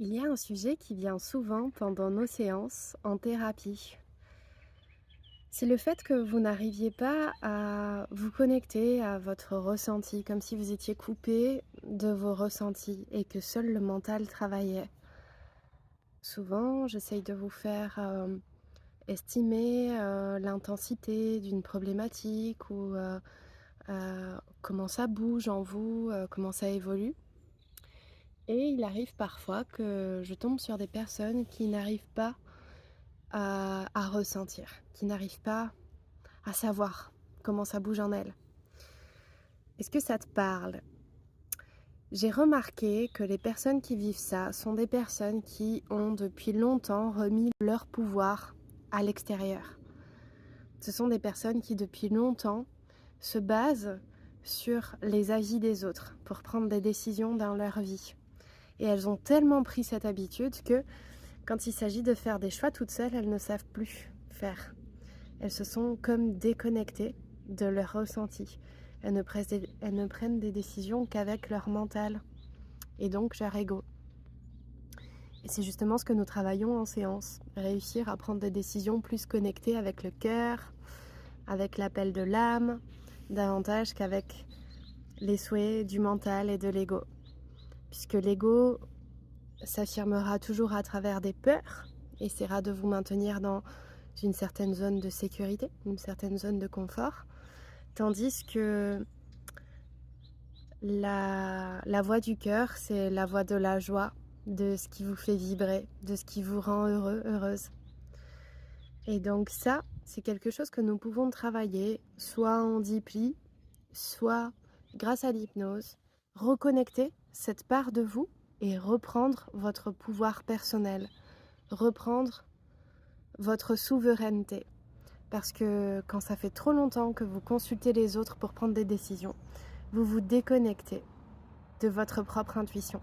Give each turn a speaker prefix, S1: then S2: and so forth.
S1: Il y a un sujet qui vient souvent pendant nos séances en thérapie. C'est le fait que vous n'arriviez pas à vous connecter à votre ressenti, comme si vous étiez coupé de vos ressentis et que seul le mental travaillait. Souvent, j'essaye de vous faire estimer l'intensité d'une problématique ou comment ça bouge en vous, comment ça évolue. Et il arrive parfois que je tombe sur des personnes qui n'arrivent pas à ressentir, qui n'arrivent pas à savoir comment ça bouge en elles. Est-ce que ça te parle? J'ai remarqué que les personnes qui vivent ça sont des personnes qui ont depuis longtemps remis leur pouvoir à l'extérieur. Ce sont des personnes qui depuis longtemps se basent sur les avis des autres pour prendre des décisions dans leur vie. Et elles ont tellement pris cette habitude que quand il s'agit de faire des choix toutes seules, elles ne savent plus faire. Elles se sont comme déconnectées de leur ressenti. Elles ne prennent des décisions qu'avec leur mental et donc leur ego. Et c'est justement ce que nous travaillons en séance. Réussir à prendre des décisions plus connectées avec le cœur, avec l'appel de l'âme, davantage qu'avec les souhaits du mental et de l'ego. Puisque l'ego s'affirmera toujours à travers des peurs, essaiera de vous maintenir dans une certaine zone de sécurité, une certaine zone de confort, tandis que la voix du cœur, c'est la voix de la joie, de ce qui vous fait vibrer, de ce qui vous rend heureux, heureuse. Et donc ça, c'est quelque chose que nous pouvons travailler, soit en dipli, soit grâce à l'hypnose, reconnecter cette part de vous et reprendre votre pouvoir personnel, reprendre votre souveraineté. Parce que quand ça fait trop longtemps que vous consultez les autres pour prendre des décisions, vous vous déconnectez de votre propre intuition.